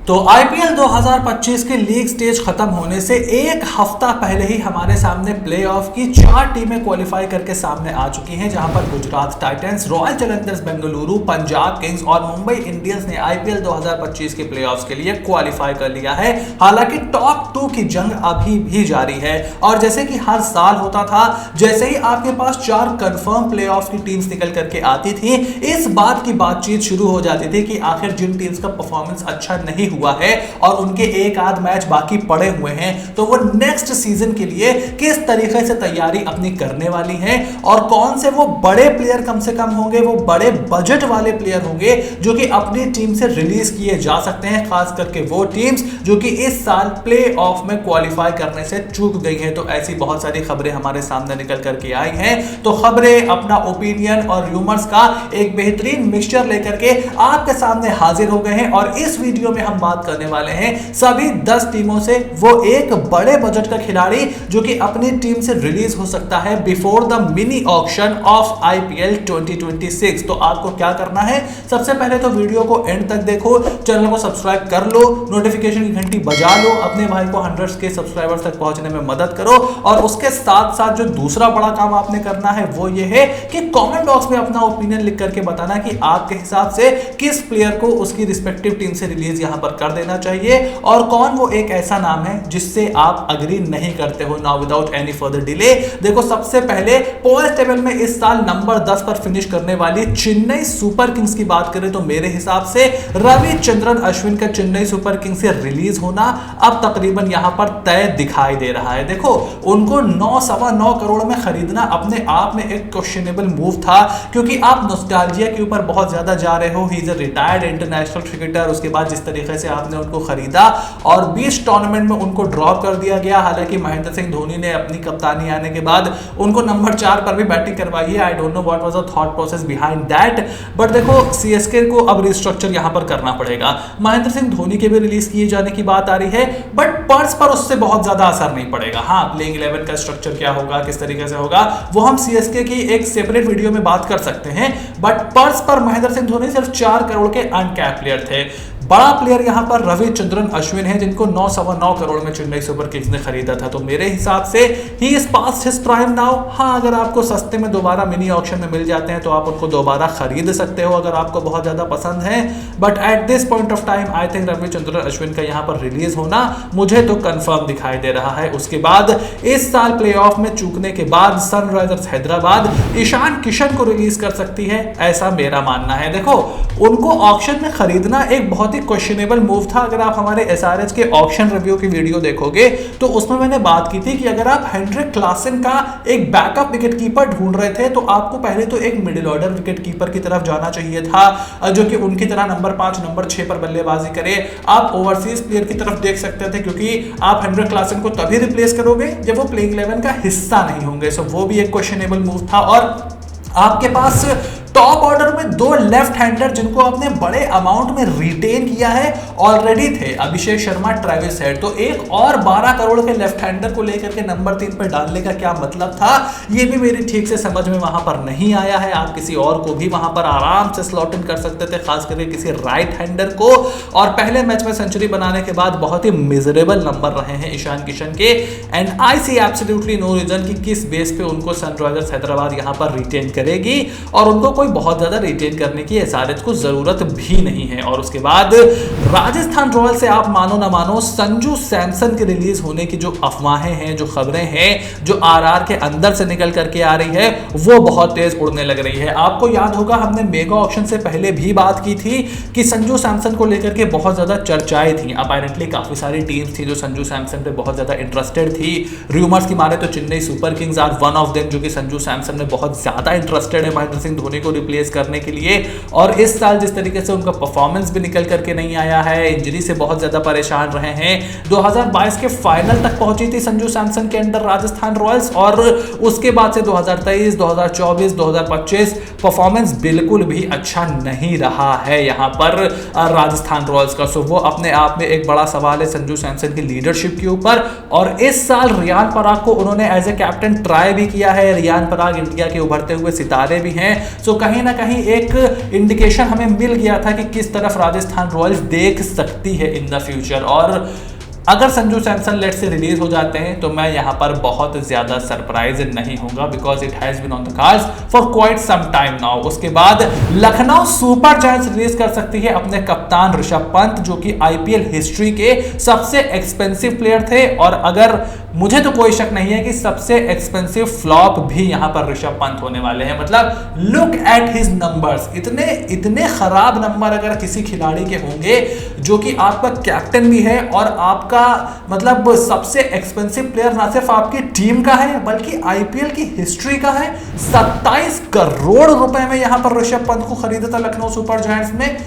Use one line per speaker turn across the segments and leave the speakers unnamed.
तो आईपीएल 2025 के league stage खत्म होने से एक हफ्ता पहले ही हमारे सामने प्लेऑफ की 4 टीमें क्वालिफाई करके सामने आ चुकी हैं, जहां पर Gujarat Titans, royal Challengers Bengaluru, Punjab Kings और मुंबई इंडियंस ने आईपीएल 2025 के प्लेऑफ्स के लिए क्वालिफाई कर लिया है। हालांकि टॉप 2 की जंग अभी भी जारी है और जैसे कि हर साल होता था, जैसे ही आपके पास 4 कंफर्म प्लेऑफ्स की टीम्स निकल करके आती थी, इस बात की बातचीत शुरू हो जाती थी कि आखिर जिन टीम्स का परफॉर्मेंस अच्छा नहीं हुआ है और उनके एक आध मैच बाकी पड़े हुए हैं, तो वो नेक्स्ट सीजन के लिए किस तरीके से तैयारी अपनी करने वाली हैं और कौन से वो बड़े प्लेयर कम से कम होंगे, वो बड़े बजट वाले प्लेयर होंगे जो कि अपनी टीम से रिलीज किए जा सकते हैं, खास करके वो टीम्स जो कि इस साल प्ले ऑफ में क्वालिफाई करने से चूक गई हैं। तो ऐसी बहुत सारी खबरें हमारे सामने निकल करके आई हैं। तो खबरें, अपना ओपिनियन और रूमर्स का एक बेहतरीन मिक्सचर लेकर के आपके सामने हाजिर हो गए हैं और इस वीडियो में हम बात करने वाले हैं सभी 10 टीमों से वो एक बड़े बजट का खिलाड़ी जो कि अपनी टीम से रिलीज हो सकता है before the mini auction of IPL 2026। तो आपको क्या करना है, सबसे पहले तो वीडियो को एंड तक देखो, चैनल को सब्सक्राइब कर लो, नोटिफिकेशन की घंटी बजा लो, अपने भाई को 100 के सब्सक्राइबर्स तक पहुंचने में मदद करो। और उसके साथ साथ जो दूसरा बड़ा काम आपने करना है वो ये है कि कमेंट बॉक्स में अपना ओपिनियन लिख करके बताना कि आपके हिसाब से किस प्लेयर को उसकी रिस्पेक्टिव टीम से रिलीज यहां पर कर देना चाहिए और कौन वो एक ऐसा नाम है जिससे आप अग्री नहीं करते हो। Now without any further delay, देखो सबसे पहले पॉइंट टेबल में इस साल नंबर 10 पर फिनिश करने वाली चेन्नई सुपर किंग्स की बात करें तो मेरे हिसाब से रविचंद्रन अश्विन का चेन्नई सुपर किंग्स से रिलीज होना अब तकरीबन यहां पर तय दिखाई दे रहा है। देखो उनको 9.9 करोड़ में खरीदना अपने आप में एक क्वेश्चनेबल मूव था, क्योंकि आप नॉस्टैल्जिया के ऊपर बहुत ज्यादा जा रहे हो। He is a retired international cricketer. उसके बाद जिस तरीके से आपने उनको खरीदा और 20 टूर्नामेंट में उनको ड्रॉप कर दिया गया, हालांकि महेंद्र सिंह धोनी ने अपनी कप्तानी आने के बाद उनको नंबर 4 पर भी बैटिंग करवाई है। I don't know what was the thought process behind that, but देखो सीएसके को अब रिस्ट्रक्चर यहां पर करना पड़ेगा। महेंद्र सिंह धोनी के भी रिलीज किए जाने की बात आ रही है, बट पर्स पर उससे बहुत ज्यादा असर नहीं पड़ेगा। हाँ, प्लेइंग 11 का स्ट्रक्चर क्या होगा, किस तरीके से होगा, वो हम सीएसके की एक सेपरेट वीडियो में बात कर सकते हैं। बट पर्स पर महेंद्र सिंह धोनी सिर्फ 4 करोड़ के अनकैप प्लेयर थे। बड़ा प्लेयर यहां पर रविचंद्रन अश्विन है जिनको 9.9 करोड़ में चेन्नई सुपर किंग्स ने खरीदा था। तो मेरे हिसाब से he is past his prime now. हाँ, अगर आपको सस्ते में दोबारा मिनी ऑक्शन में मिल जाते हैं तो आप उनको दोबारा खरीद सकते हो अगर आपको बहुत ज्यादा पसंद है। But at this point of time I think Ravichandran Ashwin का यहां पर रिलीज होना मुझे तो कंफर्म दिखाई दे रहा है। उसके बाद इस साल प्लेऑफ में चूकने के बाद सनराइजर्स हैदराबाद ईशान किशन को रिलीज कर सकती है, ऐसा मेरा मानना है। देखो उनको ऑक्शन में खरीदना एक बहुत क्वेश्चनेबल मूव था। अगर आप हमारे एसआरएच के ऑक्शन रिव्यू की वीडियो देखोगे तो उसमें मैंने बात की थी कि अगर आप हेनरिक क्लासन का एक बैकअप विकेट कीपर ढूंढ रहे थे तो आपको पहले तो एक मिडिल ऑर्डर विकेट कीपर की तरफ जाना चाहिए था जो कि उनकी तरह नंबर 5 नंबर 6 पर बल्लेबाजी करे। आप ओवरसीज प्लेयर की तरफ देख सकते थे, क्योंकि आप हेनरिक क्लासन को तभी रिप्लेस करोगे जब वो प्लेइंग 11 का हिस्सा नहीं होंगे। सो वो भी एक क्वेश्चनेबल मूव था। और आपके पास टॉप ऑर्डर में 2 लेफ्ट हैंडर जिनको आपने बड़े अमाउंट में रिटेन किया है ऑलरेडी थे, अभिषेक शर्मा, ट्रेविस हेड। तो एक और 12 करोड़ के लेफ्ट हैंडर को लेकर के नंबर 3 पर डालने का क्या मतलब था, ये भी मेरी ठीक से समझ में वहां पर नहीं आया है। आप किसी और को भी वहां पर आराम से स्लॉट इन कर सकते थे, खास करके किसी राइट हैंडर को। और पहले मैच में सेंचुरी बनाने के बाद बहुत ही मिजरेबल नंबर रहे हैं ईशान किशन के। And I see absolutely no reason कि किस बेस पे उनको सनराइजर्स हैदराबाद यहां पर रिटेन करेगी, और उनको बहुत ज्यादा रिटेन करने की एसआरएच को जरूरत भी नहीं है। और उसके बाद राजस्थान रॉयल्स से आप मानो ना मानो संजू सैमसन के रिलीज होने की जो अफवाहें हैं, जो खबरें हैं, जो आरआर के अंदर से निकल करके आ रही है, वो बहुत तेज उड़ने लग रही है। आपको याद होगा हमने मेगा ऑक्शन से पहले भी बात की थी कि संजू सैमसन को लेकर के बहुत ज्यादा चर्चाएं थी। अपैरेंटली काफी सारी टीम्स थी जो संजू सैमसन पे बहुत ज्यादा इंटरेस्टेड थी। रूमर्स की माने तो Chennai super kings are one of them, जो कि संजू सैमसन में बहुत ज्यादा इंटरेस्टेड है महेंद्र सिंह धोनी को रिप्लेस करने के लिए। और इस साल जिस तरीके से उनका परफॉर्मेंस भी निकल करके नहीं आया है, इंजरी से बहुत ज्यादा परेशान रहे हैं। 2022 के फाइनल तक पहुंची थी संजू सैमसन के अंडर राजस्थान रॉयल्स, और उसके बाद से 2023, 2024, 2025 परफॉर्मेंस बिल्कुल भी अच्छा नहीं रहा है यहां पर राजस्थान रॉयल्स का। सो वो अपने आप में एक बड़ा सवाल है संजू सैमसन की लीडरशिप के ऊपर। और इस साल रियान पराग को उन्होंने एज ए कैप्टन ट्राई भी किया है। रियान पराग इंडिया के उभरते हुए सितारे भी हैं। सो कहीं ना कहीं एक इंडिकेशन हमें मिल गया था कि किस तरफ राजस्थान रॉयल्स देख सकती है इन द फ्यूचर। और अगर संजू सैमसन लेट से रिलीज हो जाते हैं तो मैं यहाँ पर बहुत ज्यादा सरप्राइज नहीं होऊंगा, because it has been on the cards for quite some time now. उसके बाद लखनऊ सुपर जायंट्स रिलीज कर सकती है अपने कप्तान ऋषभ पंत, जो कि आईपीएल हिस्ट्री के सबसे एक्सपेंसिव प्लेयर थे, और अगर मुझे तो कोई शक नहीं है कि सबसे एक्सपेंसिव फ्लॉप भी यहां पर ऋषभ पंत होने वाले हैं। मतलब लुक एट हिज नंबर्स, इतने इतने खराब नंबर अगर किसी खिलाड़ी के होंगे जो कि आपका कैप्टन भी है और आपका मतलब सबसे एक्सपेंसिव प्लेयर ना सिर्फ आपकी टीम का है बल्कि आईपीएल की हिस्ट्री का है। 27 करोड़ रुपए में यहां पर ऋषभ पंत को खरीदा था लखनऊ सुपर जायंट्स ने।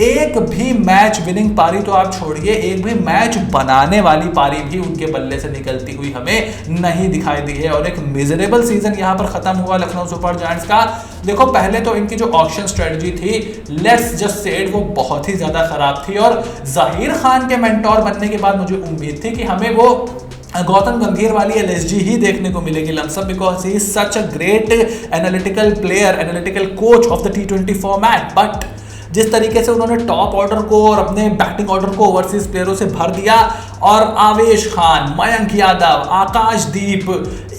एक भी मैच विनिंग पारी तो आप छोड़िए, एक भी मैच बनाने वाली पारी भी उनके बल्ले से निकलती हुई हमें नहीं दिखाई दी है, और एक मिजरेबल सीजन यहां पर खत्म हुआ लखनऊ सुपर जायंट्स का। देखो पहले तो इनकी जो ऑक्शन स्ट्रेटजी थी, लेट्स जस्ट से इट, वो बहुत ही ज्यादा खराब थी, और जाहिर खान के मेंटोर बनने के बाद मुझे उम्मीद थी कि हमें वो गौतम गंभीर वाली एलएसजी ही देखने को मिलेगी lump sum, because he is such a great analytical player, analytical coach of the T20 format. But जिस तरीके से उन्होंने टॉप ऑर्डर को और अपने बैटिंग ऑर्डर को ओवरसीज प्लेयरों से भर दिया, और आवेश खान, मयंक यादव, आकाशदीप,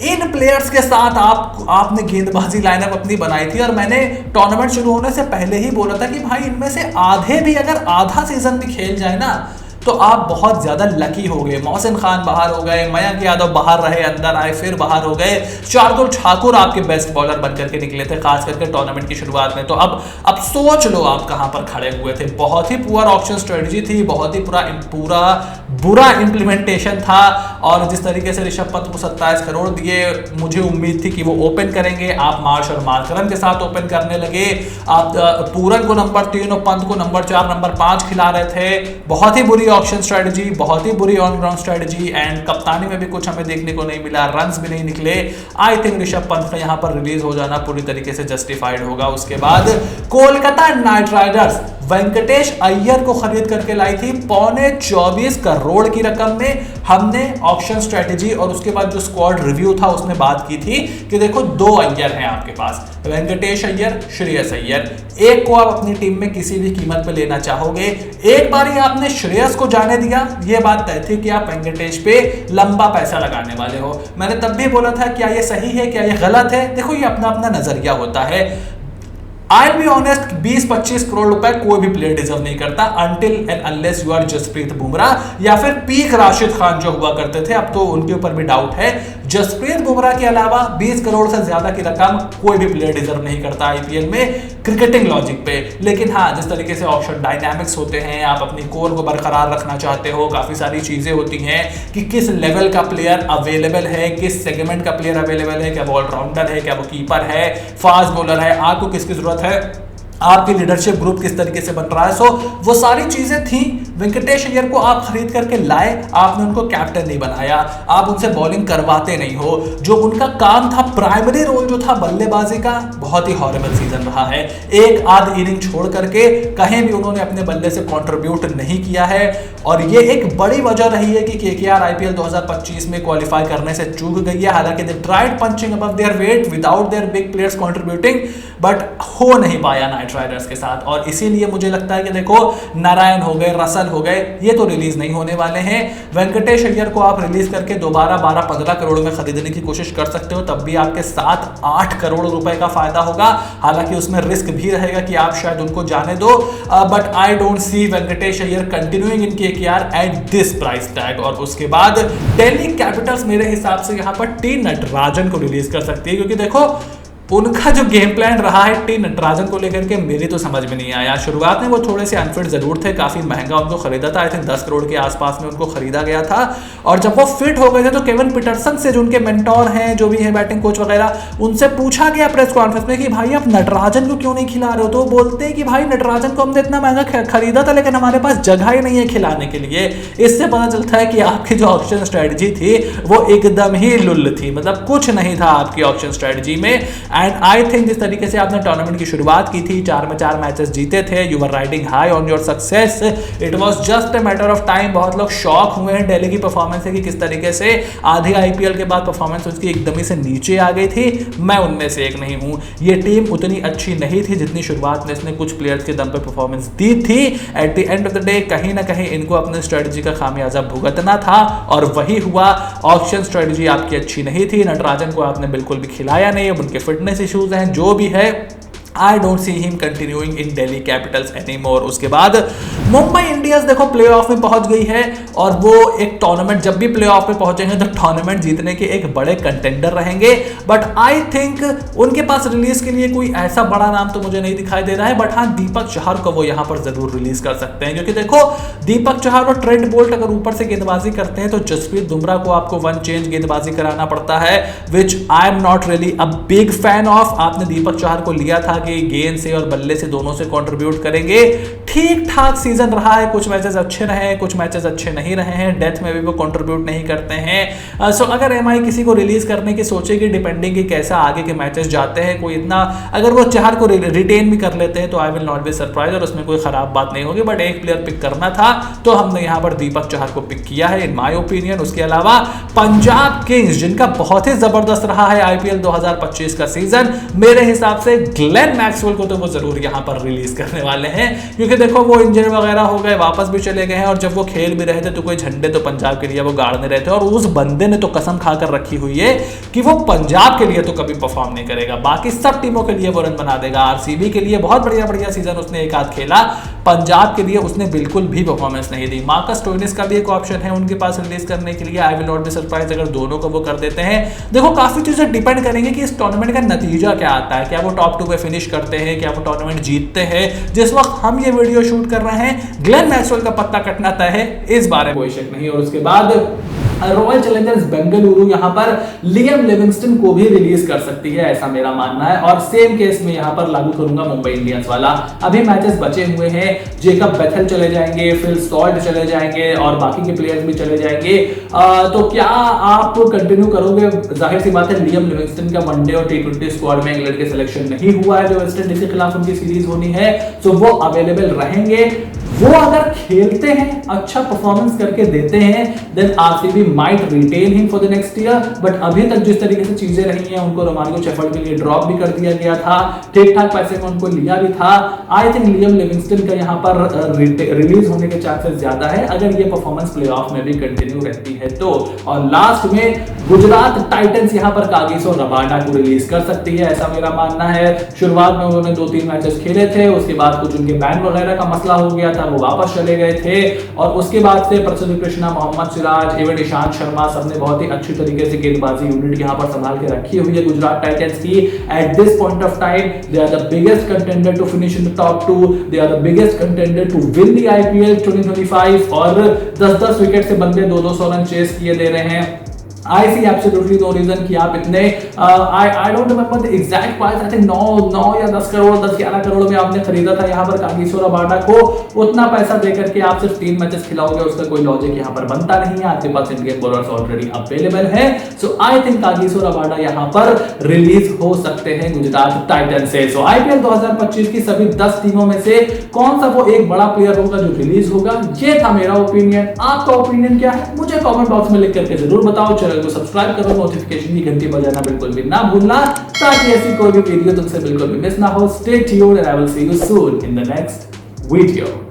इन प्लेयर्स के साथ आपने गेंदबाजी लाइनअप अपनी बनाई थी, और मैंने टूर्नामेंट शुरू होने से पहले ही बोला था कि भाई इनमें से आधे भी अगर आधा सीजन भी खेल जाए ना तो आप बहुत ज्यादा लकी हो गए। मोहसिन खान बाहर हो गए, मयंक यादव बाहर रहे, अंदर आए, फिर बाहर हो गए, शार्दुल ठाकुर आपके बेस्ट बॉलर बनकर के निकले थे खास करके टूर्नामेंट की शुरुआत में। तो अब सोच लो आप कहां पर खड़े हुए थे। बहुत ही पुअर ऑप्शन स्ट्रेटजी थी, बहुत ही पूरा बुरा इंप्लीमेंटेशन था, और जिस तरीके से ऋषभ पंत को 27 करोड़ दिए, मुझे उम्मीद थी कि वो ओपन करेंगे। आप मार्श और मार्करम के साथ ओपन करने लगे, आप पूरन को नंबर 3 और पंत को नंबर 4 नंबर 5 खिला रहे थे। बहुत ही बुरी ऑप्शन स्ट्रेटजी, बहुत ही बुरी ऑन ग्राउंड स्ट्रेटजी, एंड कप्तानी में भी कुछ हमें देखने को नहीं मिला, रन्स भी नहीं निकले। आई थिंक ऋषभ पंत का यहां पर रिलीज हो जाना पूरी तरीके से जस्टिफाइड होगा। उसके बाद कोलकाता नाइट राइडर्स वेंकटेश अय्यर को खरीद करके लाई थी 24.25 करोड़ की रकम में। हमने ऑप्शन स्ट्रेटजी और उसके बाद जो स्क्वाड रिव्यू था उसमें बात की थी कि देखो 2 अय्यर हैं आपके पास, वेंकटेश अय्यर, श्रेयस अय्यर। एक को आप अपनी टीम में किसी भी कीमत पे लेना चाहोगे। एक बार ही आपने श्रेयस को जाने दिया, ये बात तय थी कि आप वेंकटेश पे लंबा पैसा लगाने वाले हो। मैंने तब भी बोला था क्या ये सही है, क्या ये गलत है। देखो ये अपना अपना नजरिया होता है। आई बी ऑनेस्ट, 20-25 करोड़ रुपए कोई भी प्लेयर डिजर्व नहीं करता until and unless you are Jasprit Bumrah या फिर पीक राशिद खान जो हुआ करते थे। अब तो उनके ऊपर भी डाउट है। जसप्रीत बुमराह के अलावा 20 करोड़ से ज्यादा की रकम कोई भी प्लेयर डिजर्व नहीं करता आईपीएल में क्रिकेटिंग लॉजिक पे। लेकिन हाँ, जिस तरीके से ऑप्शन डायनामिक्स होते हैं, आप अपनी कोर को बरकरार रखना चाहते हो, काफी सारी चीजें होती हैं कि किस लेवल का प्लेयर अवेलेबल है, किस सेगमेंट का प्लेयर अवेलेबल है, क्या वो ऑलराउंडर है, क्या वो कीपर है, फास्ट बॉलर है, आपको किसकी जरूरत है, आपकी लीडरशिप ग्रुप किस तरीके से बन रहा है। सो वो सारी चीजें थी। वेंकटेश अय्यर को आप खरीद करके लाए, आपने उनको कैप्टन नहीं बनाया, आप उनसे बॉलिंग करवाते नहीं हो। जो उनका काम था, प्राइमरी रोल जो था बल्लेबाजी का, बहुत ही हॉरिबल सीजन रहा है। एक आध इनिंग छोड़ करके कहीं भी उन्होंने अपने बल्ले से कंट्रीब्यूट नहीं किया है, और ये एक बड़ी वजह रही है कि केकेआर आईपीएल 2025 में क्वालिफाई करने से चूक गई है। हालांकि they tried punching above their weight without their big players contributing, but हो नहीं पाया नाइट राइडर्स के साथ। और इसीलिए मुझे लगता है कि देखो नारायण हो गए, रसल हो गए, ये तो रिलीज नहीं होने वाले हैं। वेंकटेश अय्यर को आप रिलीज करके दोबारा 12-15 करोड़ में खरीदने की कोशिश कर सकते हो, तब भी आपके 7-8 करोड़ रुपए का फायदा होगा। हालांकि उसमें रिस्क भी रहेगा कि आप शायद उनको जाने दो, but I don't see Venkatesh Iyer continuing in KKR at this price tag. और उसके बाद दिल्ली कैपिटल्स मेरे हिसाब से यहां पर टी नटराजन को रिलीज कर सकती है, क्योंकि देखो उनका जो गेम प्लान रहा है टी नटराजन को लेकर के मेरी तो समझ में नहीं आया। शुरुआत में वो थोड़े से अनफिट जरूर थे, काफी महंगा उनको खरीदा था, आई थिंक 10 करोड़ के आसपास में उनको खरीदा गया था। और जब वो फिट हो गए थे तो केविन पीटरसन से, जो उनके मेंटोर हैं, जो भी है बैटिंग कोच वगैरह, उनसे पूछा गया प्रेस कॉन्फ्रेंस में कि भाई आप नटराजन को क्यों नहीं खिला रहे हो। तो बोलते हैं कि भाई नटराजन को हमने इतना महंगा खरीदा था लेकिन हमारे पास जगह ही नहीं है खिलाने के लिए। इससे पता चलता है कि आपकी जो ऑप्शन स्ट्रेटजी थी वो एकदम ही लुल्ल थी, मतलब कुछ नहीं था आपकी ऑप्शन स्ट्रेटजी में। एंड आई थिंक जिस तरीके से आपने टूर्नामेंट की शुरुआत की थी, 4 में 4 मैचेस जीते थे, you were riding high on your success, it was just a matter of time. बहुत लोग शॉक हुए हैं दिल्ली की परफॉर्मेंस से कि किस तरीके से आधे आईपीएल के बाद परफॉर्मेंस उसकी एकदम ही से नीचे आ गई थी। मैं उनमें से एक नहीं हूं। ये टीम उतनी अच्छी नहीं थी जितनी शुरुआत में इसने कुछ प्लेयर्स के दम पे परफॉर्मेंस दी थी। At the end of the day कहीं ना कहीं इनको अपने स्ट्रेटजी का खामियाजा भुगतना था और वही हुआ। ऑक्शन स्ट्रेटजी आपकी अच्छी नहीं थी, नटराजन को आपने बिल्कुल भी खिलाया नहीं। अब उनके फिटनेस इश्यूज हैं, जो भी है, I don't see him continuing in Delhi Capitals anymore. उसके बाद मुंबई इंडियंस देखो प्लेऑफ में पहुंच गई है और वो एक टूर्नामेंट, जब भी प्लेऑफ में पहुंचेंगे तो टूर्नामेंट जीतने के एक बड़े कंटेंडर रहेंगे। बट आई थिंक उनके पास रिलीज के लिए कोई ऐसा बड़ा नाम तो मुझे नहीं दिखाई दे रहा है। बट हाँ, दीपक चहर को वो यहां पर जरूर रिलीज कर सकते हैं, क्योंकि देखो दीपक चहर और ट्रेंट बोल्ट अगर ऊपर से गेंदबाजी करते हैं तो जसप्रीत बुमराह को आपको वन चेंज गेंदबाजी कराना पड़ता है, which I am not really a big fan of. आपने दीपक चहर को लिया था कि गेंद से और बल्ले से दोनों से कंट्रीब्यूट करेंगे। ठीक ठाक सीजन रहा है, कुछ मैचेस अच्छे रहे हैं, कुछ मैचेस अच्छे नहीं रहे हैं, डेथ में भी वो कंट्रीब्यूट नहीं करते हैं। सो अगर एमआई किसी को रिलीज करने की सोचेगी, डिपेंडिंग कि कैसा आगे के मैचेस जाते हैं, कोई इतना अगर वो चहर को रिटेन भी कर लेते हैं तो I will not be surprise और उसमें कोई खराब बात नहीं होगी। बट एक प्लेयर पिक करना था तो हमने यहां पर दीपक चहर को पिक किया है इन माय ओपिनियन। उसके अलावा पंजाब किंग्स, जिनका बहुत ही जबरदस्त रहा है आईपीएल 2025 का सीजन, मेरे हिसाब से ग्लेन मैक्सवेल को तो वो जरूर यहां पर रिलीज करने वाले हैं, क्योंकि देखो वो इंजरी वगैरह हो गए, वापस भी चले गए हैं और जब वो खेल भी रहे थे तो कोई झंडे तो पंजाब के लिए वो गाड़ने रहे थे और उस बंदे ने तो कसम खाकर रखी हुई है कि वो पंजाब के लिए तो कभी परफॉर्म नहीं करेगा, बाकी सब टीमों के लिए वो रन बना देगा। आरसीबी के लिए बहुत बढ़िया बढ़िया सीजन उसने एक आध खेला, पंजाब के लिए उसने बिल्कुल भी परफॉर्मेंस नहीं दी। मार्कस स्टोइनिस का भी एक ऑप्शन है उनके पास रिलीज करने के लिए, I will not be surprise अगर दोनों को वो कर देते हैं। देखो काफी चीजें डिपेंड करेंगे कि इस टूर्नामेंट का नतीजा क्या आता है, क्या वो टॉप 2 पे फिनिश करते हैं, क्या वो टूर्नामेंट जीतते हैं। जिस वक्त हम ये वीडियो शूट कर रहे हैं ग्लेन मैक्सवेल का पत्ता कटना तय है, इस बारे में कोई शक नहीं। और उसके बाद रॉयल चैलेंजर्स बेंगलुरु यहां पर लियम लिविंगस्टन को भी रिलीज कर सकती है, ऐसा मेरा मानना है। और सेम केस में यहां पर लागू करूंगा मुंबई इंडियंस वाला। अभी मैचेस बचे हुए हैं, जेकब बेथल चले जाएंगे, फिल सॉल्ट चले जाएंगे और बाकी के प्लेयर्स भी चले जाएंगे। तो क्या आप कंटिन्यू करोगे? जाहिर सी बात है लियम लिविंगस्टन का वनडे और टी20 स्क्वाड में इंग्लैंड के सिलेक्शन नहीं हुआ है, जो वेस्ट इंडीज के खिलाफ उनकी सीरीज होनी है, तो वो अवेलेबल रहेंगे। वो अगर खेलते हैं, अच्छा परफॉर्मेंस करके देते हैं, then RCB might retain him for the next year. But अभी तक जिस तरीके से चीजें रही हैं, उनको रोमारियो शेफर्ड के लिए ड्रॉप भी कर दिया गया था, ठीक ठाक पैसे में उनको लिया भी था। आई थिंक लियम लिविंगस्टन का यहां पर रिलीज होने के चांसेस ज्यादा है अगर ये परफॉर्मेंस प्लेऑफ में भी कंटिन्यू रहती है तो। और लास्ट में गुजरात टाइटंस यहां पर कागिसो रबाडा को रिलीज कर सकती है, ऐसा मेरा मानना है। शुरुआत में उन्होंने 2-3 मैचेस खेले थे, उसके बाद कुछ उनके बैन वगैरह का मसला हो गया था, वो वापस चले गए थे और उसके बाद से प्रसिद्ध कृष्णा, मोहम्मद सिराज, इवन ईशांत शर्मा सबने बहुत ही अच्छी तरीके से गेंदबाजी यूनिट यहां पर संभाल के रखी हुई है गुजरात टाइटंस की। At this point of time they are the biggest contender to finish in the top 2, they are the biggest contender to win the IPL 2025 और 10-10 विकेट से बंदे 200 रन चेस किए दे रहे हैं। I see absolutely no reason कि आप इतने I don't remember the exact price, I think 9 या 10 करोड़ 10-11 करोड़ में आपने खरीदा था यहाँ पर कागिसो रबाडा को। उतना पैसा देकर के आप सिर्फ 3 मैचेस खिलाओगे, उसका कोई लॉजिक यहाँ पर बनता नहीं है। आपके पास इंडियन बॉलर्स ऑलरेडी अवेलेबल है, सो आई थिंक कागिसो रबाडा यहाँ पर रिलीज हो सकते हैं गुजरात टाइटंस से। सो आईपीएल 2025 की सभी 10 टीमों में से कौन सा वो एक बड़ा प्लेयर होगा जो रिलीज होगा, ये था मेरा ओपिनियन। आपका ओपिनियन क्या है मुझे कमेंट बॉक्स में लिख करके जरूर बताओ। चैनल को सब्सक्राइब करो, नोटिफिकेशन की घंटी बजाना बिल्कुल भी ना भूलना, ताकि ऐसी कोई भी वीडियो तुमसे बिल्कुल भी मिस ना हो। Stay tuned and I will see you soon in the next video.